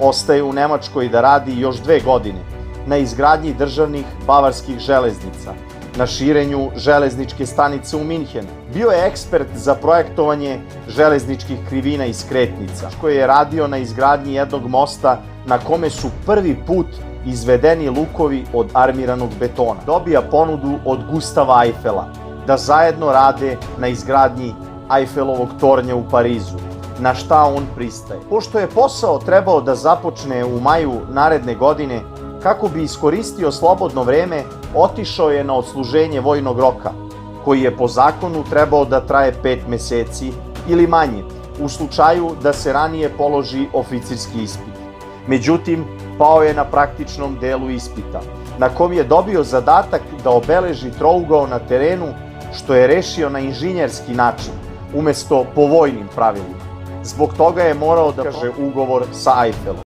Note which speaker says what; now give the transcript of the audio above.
Speaker 1: Ostaje u Nemačkoj da radi još 2 godine na izgradnji državnih bavarskih železnica, na širenju železničke stanice u Minhenu. Bio je ekspert za projektovanje železničkih krivina i skretnica, koji je radio na izgradnji jednog mosta na kome su prvi put izvedeni lukovi od armiranog betona. Dobija ponudu od Gustava Eiffela da zajedno rade na izgradnji Eiffelovog tornja u Parizu, na šta on pristaje. Pošto je posao trebao da započne u maju naredne godine, kako bi iskoristio slobodno vreme, otišao je na odsluženje vojnog roka, koji je po zakonu trebao da traje 5 meseci ili manje, u slučaju da se ranije položi oficirski ispit. Međutim, pao je na praktičnom delu ispita, na kom je dobio zadatak da obeleži trougao na terenu, što je rešio na inženjerski način, umesto po vojnim pravilima. Zbog toga je morao da potpiše ugovor sa Eiffelom.